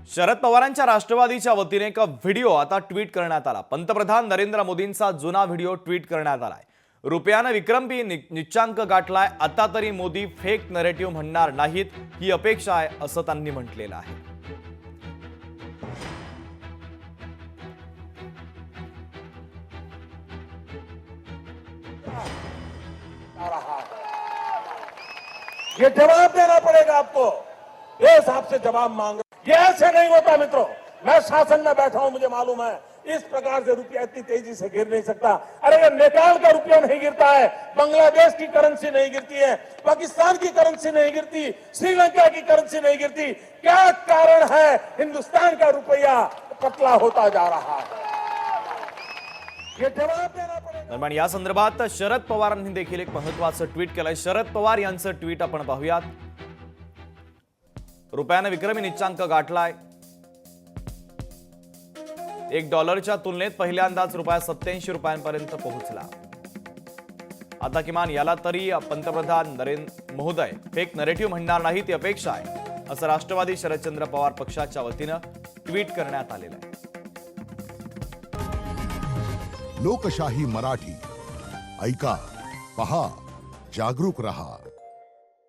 शरद पवारांच्या राष्ट्रवादीच्या वतीने एक व्हिडिओ आता ट्विट करण्यात आला। पंतप्रधान नरेंद्र मोदींचा जुना व्हिडिओ ट्विट करण्यात आलाय। रुपयाने विक्रमी निच्चांक गाठलाय। आता तरी मोदी फेक नरेटिव्ह म्हणणार नाहीत ही अपेक्षा आहे असं त्यांनी म्हटलेलं आहे। ये जवाब देना पड़ेगा आपको। देश आपसे जवाब मांग रहा है। ये ऐसे नहीं होता मित्रों। मैं शासन में बैठा हूं, मुझे मालूम है इस प्रकार से रुपया इतनी तेजी से गिर नहीं सकता। अरे ये नेपाल का रुपया नहीं गिरता है, बांग्लादेश की करेंसी नहीं गिरती है, पाकिस्तान की करेंसी नहीं गिरती, श्रीलंका की करेंसी नहीं गिरती। क्या कारण है हिंदुस्तान का रुपया पतला होता जा रहा है? ये जवाब देना पड़ेगा। दरम्यान या संदर्भात शरद पवारांनी देखील एक महत्त्वाचं ट्विट केलंय। शरद पवार यांचं ट्विट आपण पाहूयात। रुपयाने विक्रमी निच्चांक गाठलाय। $1च्या तुलनेत पहिल्यांदाच रुपया 87 रुपयांपर्यंत पोहोचला। आता किमान याला तरी पंतप्रधान नरेंद्र महोदय फेक नरेटिव्ह म्हणणार नाही ती अपेक्षा आहे असं राष्ट्रवादी शरदचंद्र पवार पक्षाच्या वतीने ट्विट करण्यात आलेलं आहे। लोकशाही मराठी ऐका, पहा, जागरूक रहा।